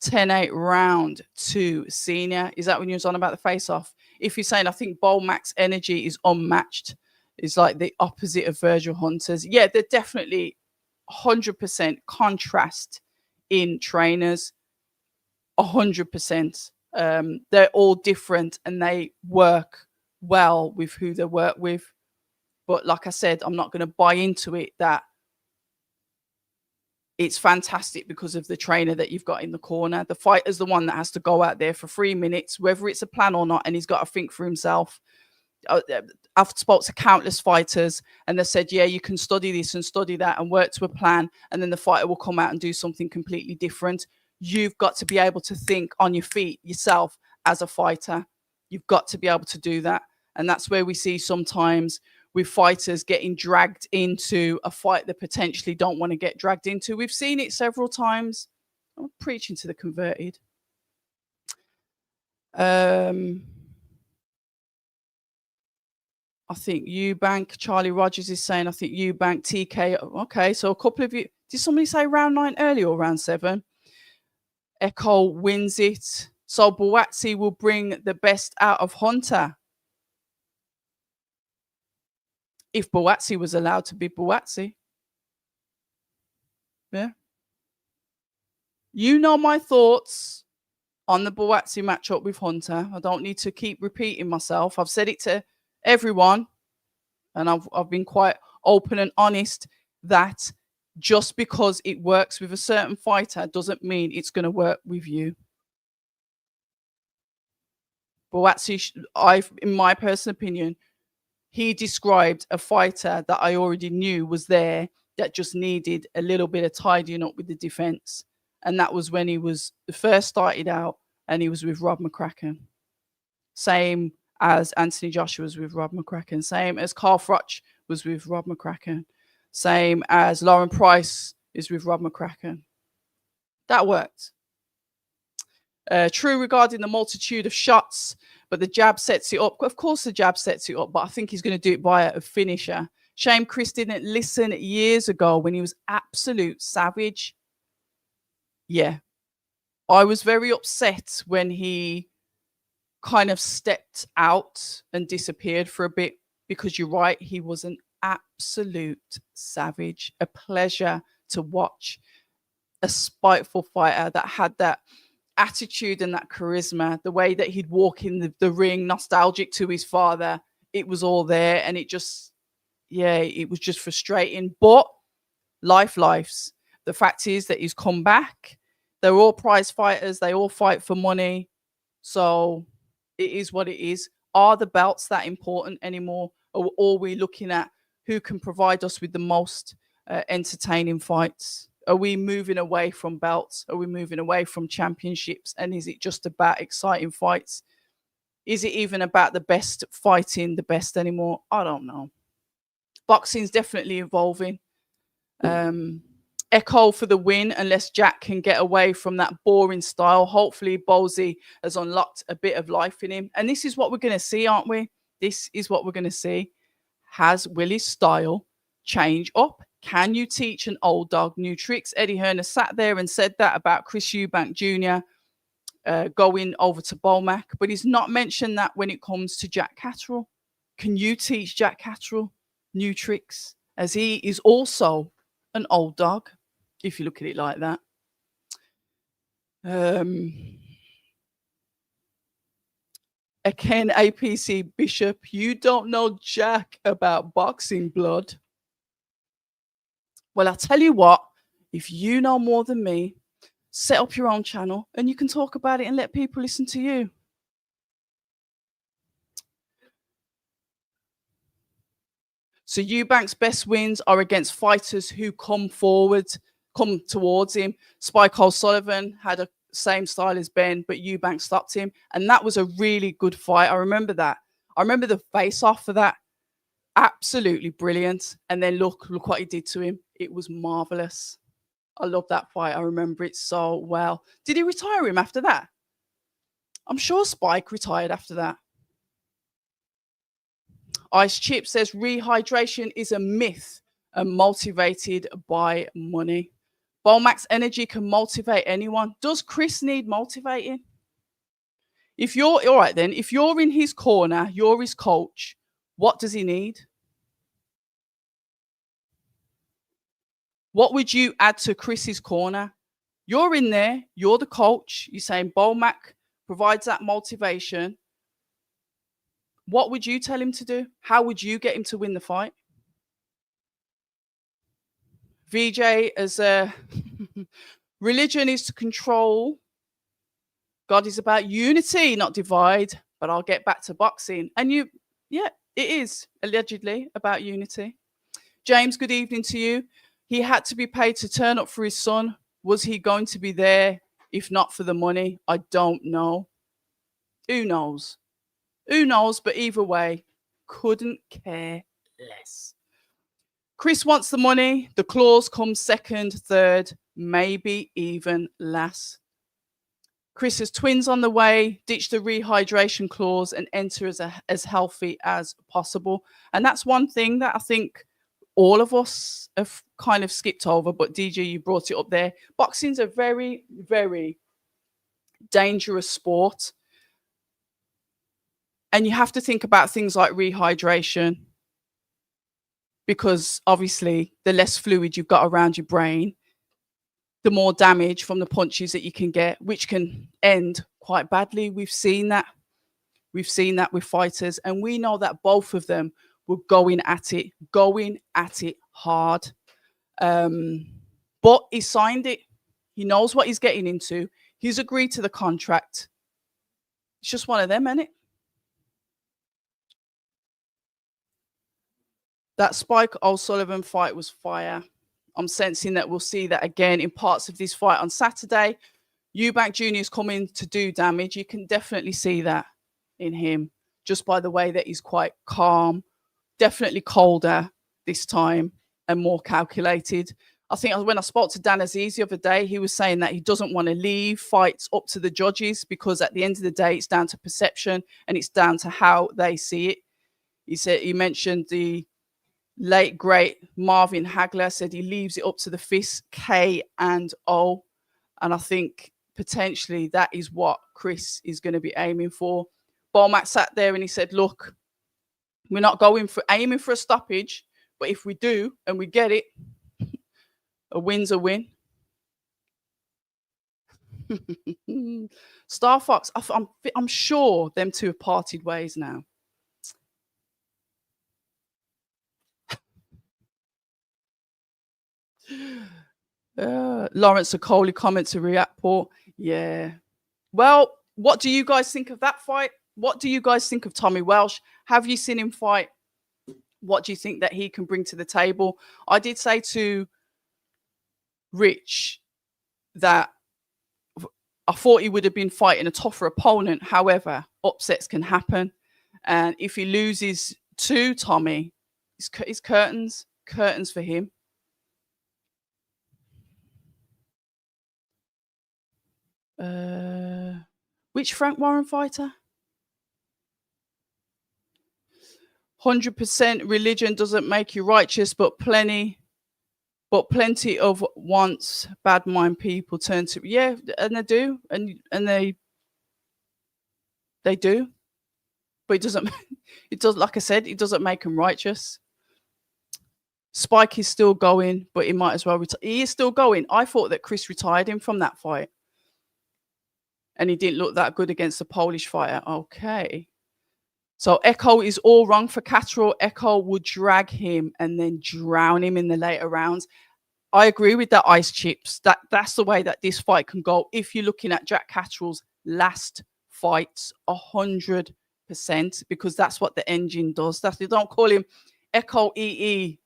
10-8 round 2 senior. Is that when you was on about the face-off? If you're saying, I think Bolmack's energy is unmatched, it's like the opposite of Virgil Hunter's. Yeah, they're definitely 100% contrast in trainers. 100%. They're all different and they work well with who they work with. But like I said, I'm not going to buy into it that it's fantastic because of the trainer that you've got in the corner. The fighter's the one that has to go out there for 3 minutes, whether it's a plan or not, and he's got to think for himself. I've spoke to countless fighters and they said, yeah, you can study this and study that and work to a plan, and then the fighter will come out and do something completely different. You've got to be able to think on your feet yourself as a fighter. You've got to be able to do that. And that's where we see sometimes with fighters getting dragged into a fight they potentially don't want to get dragged into. We've seen it several times. I'm preaching to the converted. I think Eubank, Charlie Rogers is saying, I think Eubank, TK. Okay, so a couple of you. Did somebody say round 9 early or round 7? Echo wins it. So Buatsi will bring the best out of Hunter. If Buatsi was allowed to be Buatsi. Yeah. You know my thoughts on the Buatsi matchup with Hunter. I don't need to keep repeating myself. I've said it to everyone, and I've been quite open and honest that Just because it works with a certain fighter doesn't mean it's going to work with you. But actually, in my personal opinion, he described a fighter that I already knew was there that just needed a little bit of tidying up with the defense. And that was when he was first started out and he was with Rob McCracken. Same as Anthony Joshua was with Rob McCracken. Same as Carl Froch was with Rob McCracken. Same as Lauren Price is with Rob McCracken. That worked. True regarding the multitude of shots, but the jab sets it up. Of course, the jab sets it up, but I think he's going to do it via a finisher. Shame Chris didn't listen years ago when he was absolute savage. Yeah. I was very upset when he kind of stepped out and disappeared for a bit, because you're right, he was an absolute savage. A pleasure to watch. A spiteful fighter that had that attitude and that charisma, the way that he'd walk in the ring, nostalgic to his father. It was all there, and it just, yeah, it was just frustrating. But life's. The fact is that he's come back. They're all prize fighters. They all fight for money. So it is what it is. Are the belts that important anymore? Or are we looking at who can provide us with the most entertaining fights? Are we moving away from belts? Are we moving away from championships? And is it just about exciting fights? Is it even about the best fighting the best anymore? I don't know. Boxing's definitely evolving. Echo for the win, unless Jack can get away from that boring style. Hopefully Bowsy has unlocked a bit of life in him. And this is what we're going to see, aren't we? This is what we're going to see. Has Willie's style change up? Can you teach an old dog new tricks? Eddie Hearn sat there and said that about Chris Eubank Jr. Going over to Bolmac, but he's not mentioned that when it comes to Jack Catterall. Can you teach Jack Catterall new tricks, as he is also an old dog, if you look at it like that? Ken APC Bishop, you don't know jack about boxing, blood. Well, I'll tell you what, if you know more than me, set up your own channel and you can talk about it and let people listen to you. So Eubank's best wins are against fighters who come towards him. Spike O'Sullivan had a same style as Benn, but Eubank stopped him. And that was a really good fight. I remember that. I remember the face-off for that. Absolutely brilliant. And then look what he did to him. It was marvelous. I love that fight. I remember it so well. Did he retire him after that? I'm sure Spike retired after that. Ice Chip says rehydration is a myth and motivated by money. Bolmax energy can motivate anyone. Does Chris need motivating? If you're all right, then if you're in his corner, you're his coach, what does he need? What would you add to Chris's corner? You're in there, you're the coach. You're saying Bolmac provides that motivation. What would you tell him to do? How would you get him to win the fight? VJ, as a religion is to control. God is about unity, not divide. But I'll get back to boxing. And it is allegedly about unity. James, good evening to you. He had to be paid to turn up for his son. Was he going to be there if not for the money? I don't know. Who knows? Who knows? But either way, couldn't care less. Chris wants the money. The clause comes second, third, maybe even last. Chris has twins on the way. Ditch the rehydration clause and enter as healthy as possible. And that's one thing that I think all of us have kind of skipped over. But DJ, you brought it up there. Boxing's a very, very dangerous sport. And you have to think about things like rehydration, because obviously the less fluid you've got around your brain, the more damage from the punches that you can get, which can end quite badly. We've seen that. We've seen that with fighters. And we know that both of them were going at it hard. But he signed it. He knows what he's getting into. He's agreed to the contract. It's just one of them, isn't it? That Spike O'Sullivan fight was fire. I'm sensing that we'll see that again in parts of this fight on Saturday. Eubank Jr. is coming to do damage. You can definitely see that in him just by the way that he's quite calm, definitely colder this time and more calculated. I think when I spoke to Dan Aziz the other day, he was saying that he doesn't want to leave fights up to the judges because at the end of the day, it's down to perception and it's down to how they see it. He mentioned the late great Marvin Hagler said he leaves it up to the fists K and O, and I think potentially that is what Chris is going to be aiming for. Bomac sat there and he said, look, we're not aiming for a stoppage, but if we do and we get it, a win's a win. Star Fox, I'm sure them two have parted ways now. Lawrence Okoli comments to Riatport. Yeah. Well, what do you guys think of that fight? What do you guys think of Tommy Welsh? Have you seen him fight? What do you think that he can bring to the table? I did say to Rich that I thought he would have been fighting a tougher opponent. However, upsets can happen. And if he loses to Tommy, it's curtains for him. Which Frank Warren fighter? 100% religion doesn't make you righteous, but plenty of once bad mind people turn to, yeah, and they do, and they do, but it doesn't like I said, it doesn't make them righteous. Spike is still going, but he might as well retire. He is still going. I thought that Chris retired him from that fight, and he didn't look that good against the Polish fighter. Okay. So Echo is all wrong for Catterall. Echo would drag him and then drown him in the later rounds. I agree with that, Ice Chips. That's the way that this fight can go. If you're looking at Jack Catterall's last fights, 100%, because that's what the engine does. They don't call him Echo EE,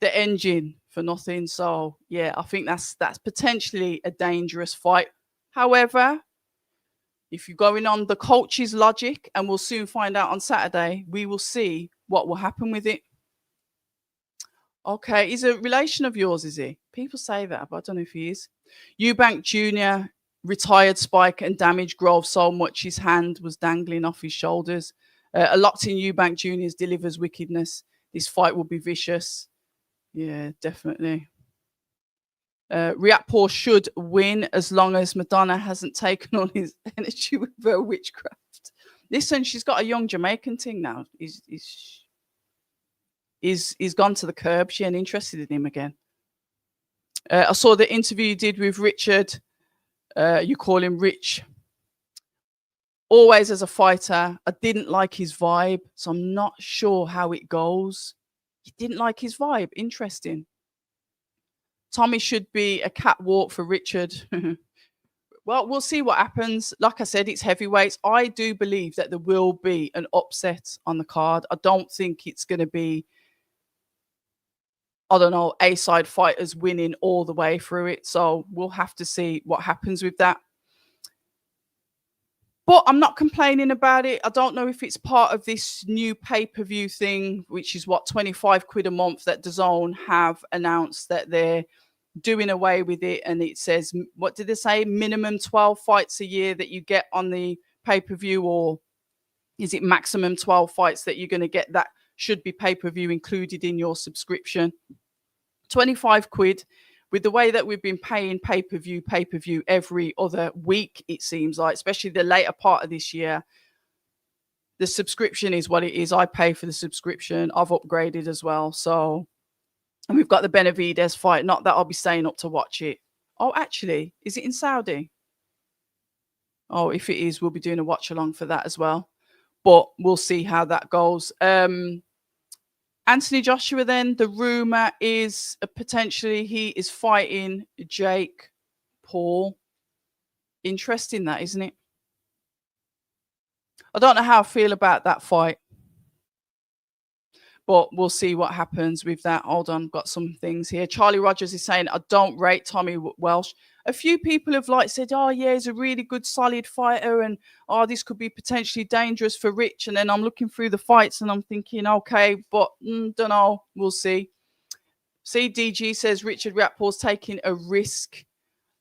the engine, for nothing. So yeah, I think that's potentially a dangerous fight. However, if you're going on the coach's logic, and we'll soon find out on Saturday, we will see what will happen with it. Okay, he's a relation of yours, is he? People say that, but I don't know if he is. Eubank Jr. retired Spike and damaged Grove so much his hand was dangling off his shoulders. A locked-in Eubank Jr. delivers wickedness. This fight will be vicious. Yeah, definitely. Riatpur should win as long as Madonna hasn't taken on his energy with her witchcraft. Listen, she's got a young Jamaican thing now. He's gone to the curb. She ain't interested in him again. I saw the interview you did with Richard. You call him Rich. Always as a fighter, I didn't like his vibe, so I'm not sure how it goes. You didn't like his vibe. Interesting. Tommy should be a catwalk for Richard. Well, we'll see what happens. Like I said, it's heavyweights. I do believe that there will be an upset on the card. I don't think it's going to be, I don't know, A-side fighters winning all the way through it. So we'll have to see what happens with that. But I'm not complaining about it. I don't know if it's part of this new pay-per-view thing, which is what, 25 quid a month that DAZN have announced that they're doing away with it. And it says, what did they say? Minimum 12 fights a year that you get on the pay-per-view, or is it maximum 12 fights that you're going to get that should be pay-per-view included in your subscription? 25 quid. With the way that we've been paying pay-per-view every other week, it seems like, especially the later part of this year, the subscription is what it is. I pay for the subscription. I've upgraded as well. So, and we've got the Benavidez fight. Not that I'll be staying up to watch it. Oh, actually, is it in Saudi? Oh, if it is, we'll be doing a watch along for that as well. But we'll see how that goes. Anthony Joshua, then the rumor is potentially he is fighting Jake Paul. Interesting, that, isn't it? I don't know how I feel about that fight, but we'll see what happens with that. Hold on, got some things here. Charlie Rogers is saying, I don't rate Tommy Welsh. A few people have like said, oh yeah, he's a really good solid fighter, and oh, this could be potentially dangerous for Rich. And then I'm looking through the fights and I'm thinking, okay, but don't know, we'll see. CDG says Richard Riakporhe's taking a risk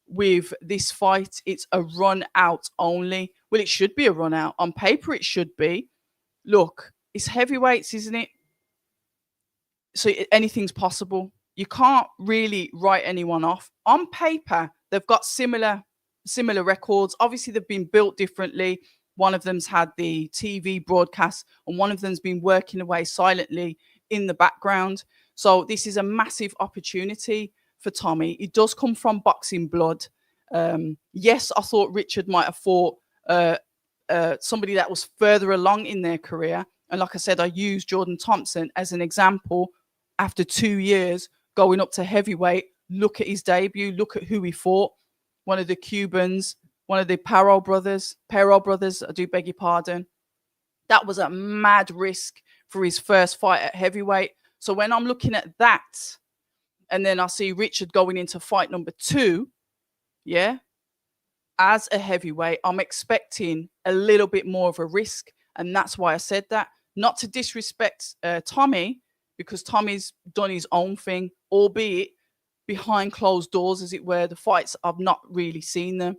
with this fight. It's a run out only. Well, it should be a run out. On paper, it should be. Look, it's heavyweights, isn't it? So anything's possible. You can't really write anyone off. On paper, they've got similar records. Obviously, they've been built differently. One of them's had the TV broadcast, and one of them's been working away silently in the background. So this is a massive opportunity for Tommy. It does come from boxing blood. Yes, I thought Richard might have fought somebody that was further along in their career. And like I said, I used Jordan Thompson as an example. After 2 years going up to heavyweight, look at his debut, look at who he fought. One of the Cubans, one of the Perot brothers, I do beg your pardon. That was a mad risk for his first fight at heavyweight. So when I'm looking at that, and then I see Richard going into fight number 2, yeah, as a heavyweight, I'm expecting a little bit more of a risk. And that's why I said that. Not to disrespect Tommy, because Tommy's done his own thing, albeit behind closed doors, as it were. The fights, I've not really seen them.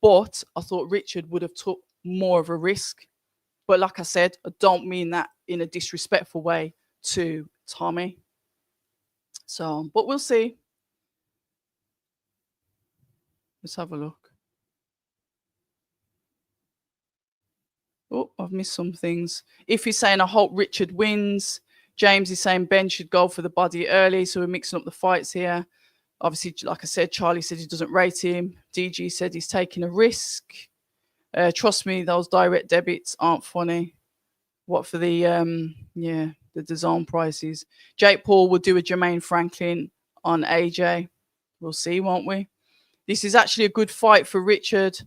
But I thought Richard would have took more of a risk. But like I said, I don't mean that in a disrespectful way to Tommy. So, but we'll see. Let's have a look. Oh, I've missed some things. If he's saying, I hope Richard wins. James is saying Benn should go for the body early. So we're mixing up the fights here. Obviously, like I said, Charlie said he doesn't rate him. DG said he's taking a risk. Trust me, those direct debits aren't funny. What for the DAZN prices? Jake Paul will do a Jermaine Franklin on AJ. We'll see, won't we? This is actually a good fight for Richard.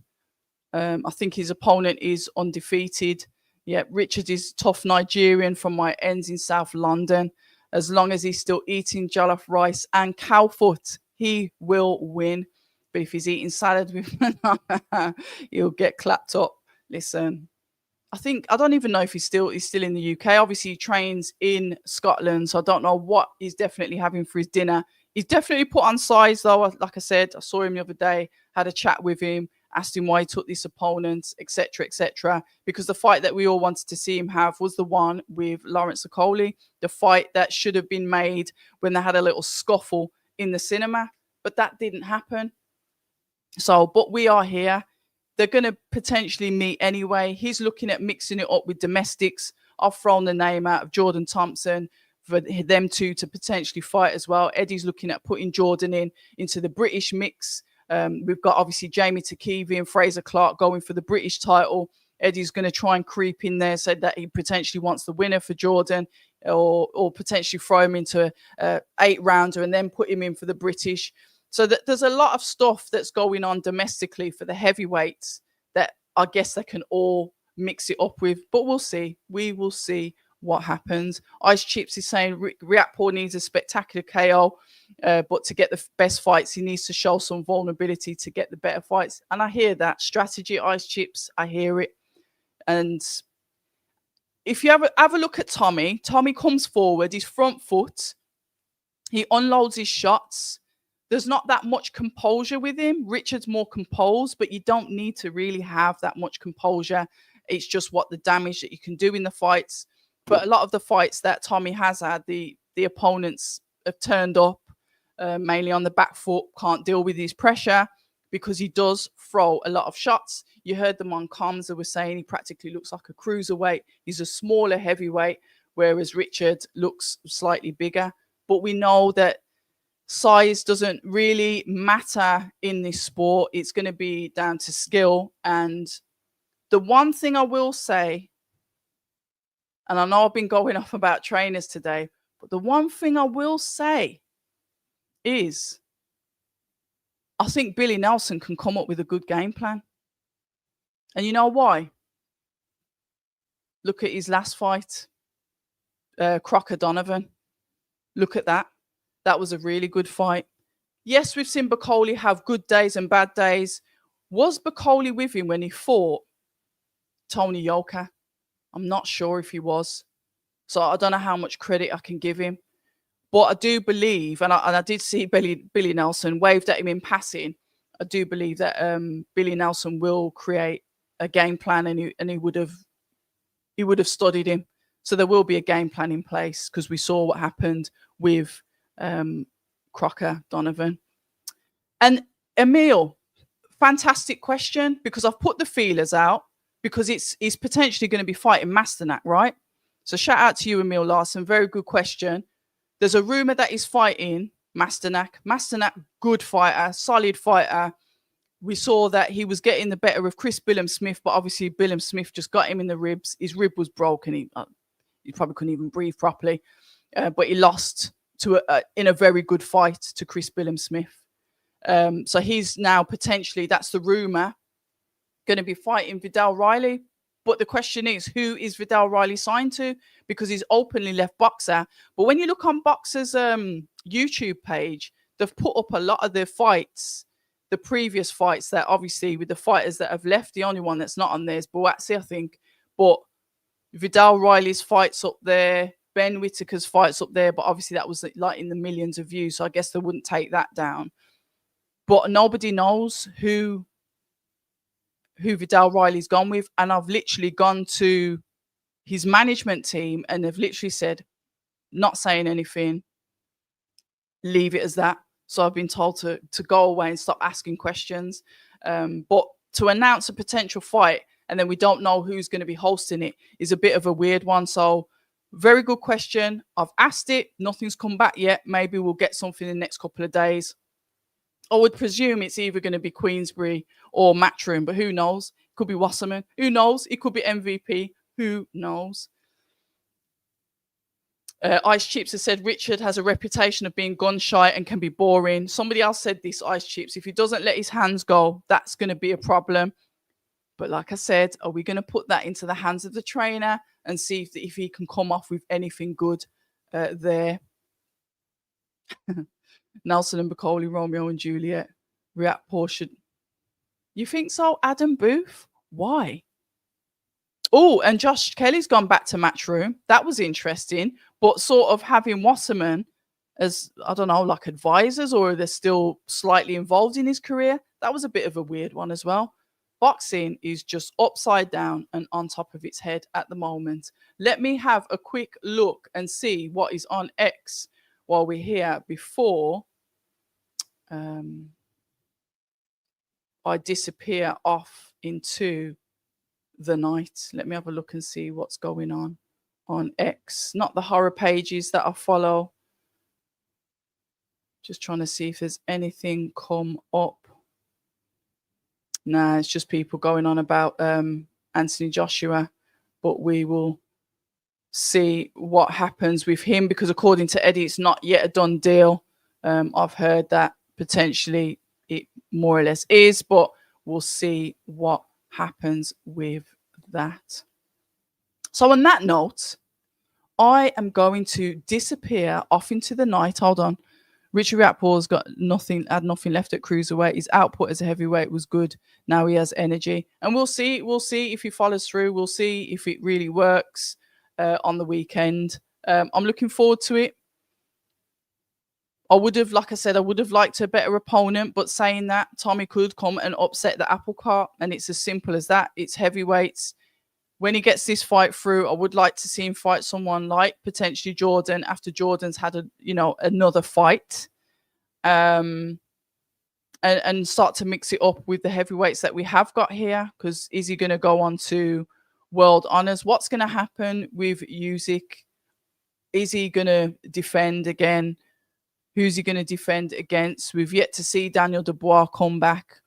I think his opponent is undefeated. Yeah, Richard is tough Nigerian from my ends in South London. As long as he's still eating jollof rice and cow foot, he will win. But if he's eating salad with banana, he'll get clapped up. Listen, I don't even know if he's still in the UK. Obviously, he trains in Scotland, so I don't know what he's definitely having for his dinner. He's definitely put on size, though. Like I said, I saw him the other day, had a chat with him, asked him why he took this opponent, etc., etc. Because the fight that we all wanted to see him have was the one with Lawrence Okoli, the fight that should have been made when they had a little scuffle in the cinema, but that didn't happen. So, but we are here. They're going to potentially meet anyway. He's looking at mixing it up with domestics. I've thrown the name out of Jordan Thompson for them two to potentially fight as well. Eddie's looking at putting Jordan into the British mix. We've got obviously Jamie Takivi and Fraser Clark going for the British title. Eddie's going to try and creep in there, said that he potentially wants the winner for Jordan, or potentially throw him into 8-rounder and then put him in for the British. So that there's a lot of stuff that's going on domestically for the heavyweights that I guess they can all mix it up with. But we'll see. We will see what happens. Ice Chips is saying Riakporhe needs a spectacular KO, but to get the best fights, he needs to show some vulnerability to get the better fights. And I hear that. Strategy, Ice Chips, I hear it. And if you have a look at Tommy comes forward, his front foot, he unloads his shots. There's not that much composure with him. Richard's more composed, but you don't need to really have that much composure. It's just what the damage that you can do in the fights. But a lot of the fights that Tommy has had, the opponents have turned up, mainly on the back foot, can't deal with his pressure because he does throw a lot of shots. You heard them on comms that were saying he practically looks like a cruiserweight. He's a smaller heavyweight, whereas Richard looks slightly bigger. But we know that size doesn't really matter in this sport. It's going to be down to skill. And the one thing I will say, and I know I've been going off about trainers today, But the one thing I will say is I think Billy Nelson can come up with a good game plan. And you know why? Look at his last fight, Crocker Donovan. Look at that. That was a really good fight. Yes, we've seen Bacoli have good days and bad days. Was Bacoli with him when he fought Tony Yoka? I'm not sure if he was. So I don't know how much credit I can give him. But I do believe, and I did see Billy Nelson waved at him in passing. I do believe that Billy Nelson will create a game plan, and he would have studied him. So there will be a game plan in place, because we saw what happened with Crocker Donovan. And Emil, fantastic question, because I've put the feelers out, because he's potentially going to be fighting Masternak, right? So shout out to you, Emil Larson. Very good question. There's a rumor that he's fighting Masternak. Masternak, good fighter, solid fighter. We saw that he was getting the better of Chris Billam-Smith, but obviously Billam-Smith just got him in the ribs. His rib was broken. He probably couldn't even breathe properly. But he lost in a very good fight to Chris Billam-Smith. So he's now potentially, that's the rumor, going to be fighting Vidal Riley. But the question is, who is Vidal Riley signed to? Because he's openly left Boxer. But when you look on Boxer's YouTube page, they've put up a lot of the fights, the previous fights, that obviously with the fighters that have left. The only one that's not on there is Boatsy, I think. But Vidal Riley's fights up there, Ben Whittaker's fights up there. But obviously that was like in the millions of views. So I guess they wouldn't take that down. But nobody knows who Vidal Riley's gone with. And I've literally gone to his management team and they've literally said, not saying anything, leave it as that. So I've been told to go away and stop asking questions. But to announce a potential fight and then we don't know who's going to be hosting it is a bit of a weird one. So very good question. I've asked it. Nothing's come back yet. Maybe we'll get something in the next couple of days. I would presume it's either going to be Queensbury or Matchroom, but who knows? It could be Wasserman. Who knows? It could be MVP. Who knows? Ice Chips has said Richard has a reputation of being gun shy and can be boring. Somebody else said this, Ice Chips. If he doesn't let his hands go, that's going to be a problem. But like I said, are we going to put that into the hands of the trainer and see if he can come off with anything good there? Nelson and Bacoli, Romeo and Juliet. Riyad Porsche. You think so? Adam Booth? Why? Oh, and Josh Kelly's gone back to Matchroom. That was interesting. But sort of having Wasserman as, I don't know, like advisors, or they're still slightly involved in his career. That was a bit of a weird one as well. Boxing is just upside down and on top of its head at the moment. Let me have a quick look and see what is on X while we're here before I disappear off into the night. Let me have a look and see what's going on X. Not the horror pages that I follow. Just trying to see if there's anything come up. Nah, it's just people going on about Anthony Joshua. But we will see what happens with him, because according to Eddie, it's not yet a done deal. I've heard that potentially it more or less is, but we'll see what happens with that. So on that note, I am going to disappear off into the night. Hold on. Richard Riakporhe's had nothing left at cruiserweight. His output as a heavyweight was good. Now he has energy, and we'll see if he follows through. We'll see if it really works on the weekend. I'm looking forward to it. I would have liked a better opponent, but saying that, Tommy could come and upset the apple cart, and it's as simple as that. It's heavyweights. When he gets this fight through, I would like to see him fight someone like potentially Jordan after Jordan's had another fight, and start to mix it up with the heavyweights that we have got here. Because is he going to go on to World Honors? What's going to happen with Usyk? Is he going to defend again? Who's he going to defend against? We've yet to see Daniel Dubois come back.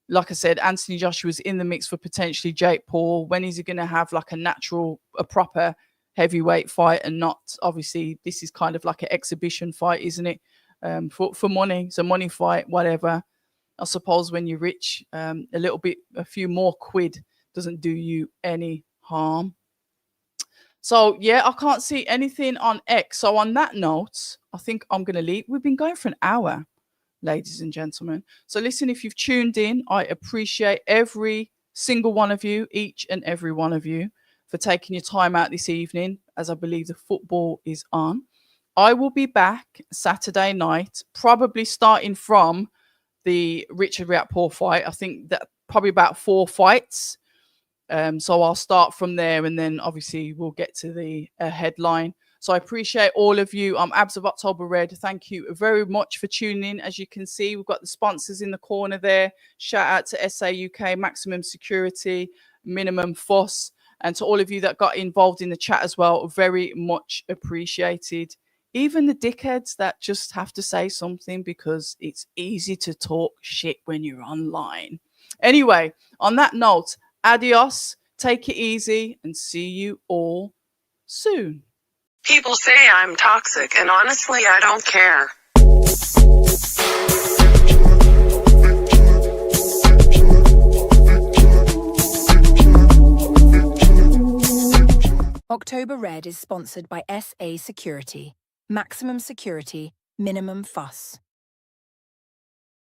Like I said, Anthony Joshua's in the mix for potentially Jake Paul. When is he going to have like a proper heavyweight fight and not, obviously, this is kind of like an exhibition fight, isn't it? For money. It's a money fight, whatever. I suppose when you're rich, a few more quid doesn't do you any harm. So yeah, I can't see anything on X. So on that note, I think I'm going to leave. We've been going for an hour, ladies and gentlemen. So listen, if you've tuned in, I appreciate every single one of you, each and every one of you, for taking your time out this evening, as I believe the football is on. I will be back Saturday night, probably starting from the Richard Riakporhe fight. I think that probably about 4 fights. So I'll start from there, and then obviously we'll get to the headline. So I appreciate all of you. I'm Abs of October Red. Thank you very much for tuning in. As you can see, we've got the sponsors in the corner there. Shout out to SA UK, Maximum Security, Minimum Fuss, and to all of you that got involved in the chat as well. Very much appreciated. Even the dickheads that just have to say something because it's easy to talk shit when you're online. Anyway, on that note, adios, take it easy, and see you all soon. People say I'm toxic, and honestly, I don't care. October Red is sponsored by SA Security. Maximum security, minimum fuss.